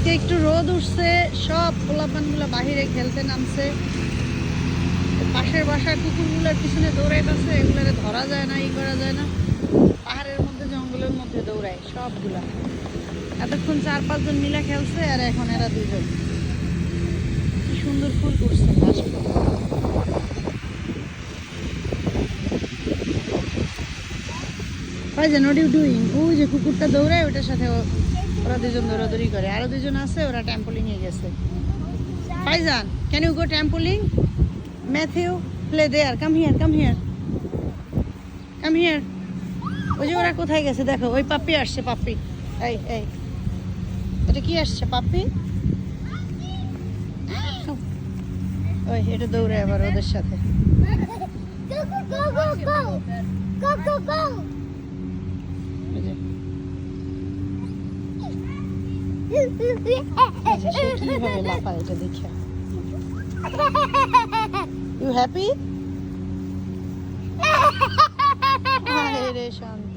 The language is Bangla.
আজকে একটু রোদ উঠছে, সব পোলাপানগুলো বাহিরে খেলতে নামছে। পাশের বাসার কুকুরগুলোর পিছনে দৌড়াইতেছে, এগুলারে ধরা যায় না, ই করা যায় না। পাহাড়ের মধ্যে জঙ্গলের মধ্যে দৌড়ায় সবগুলা। এতক্ষণ 4-5 জন মিলে খেলছে, আর এখন এরা 2 জন। কি সুন্দর ফুল করছে ঘাস ফুল। ভাই জান, হোয়াট ইউ ডুইং? ওই যে কুকুরটা দৌড়ায়, ওটার সাথে ওরা 2 জন দৌড়াদৌড়ি করে। আরো 2 জন আছে, ওরা ট্যাম্পোলিং এ গেছে। Faizan, can you go trampoline? Matthew, play there. Come here, come here. Come here. ওই যে ওরা কোথায় গেছে দেখো, ওই পাপ্পি আসছে, পাপ্পি। এই এই, এটা কি আসছে? পাপ্পি। ওই এটা দৌড়ে আবার ওদের সাথে। Go, go, go, go, go, go, go. সে কিভাবে লাফায় এটা দেখে। You happy? হায় রে শান্ত।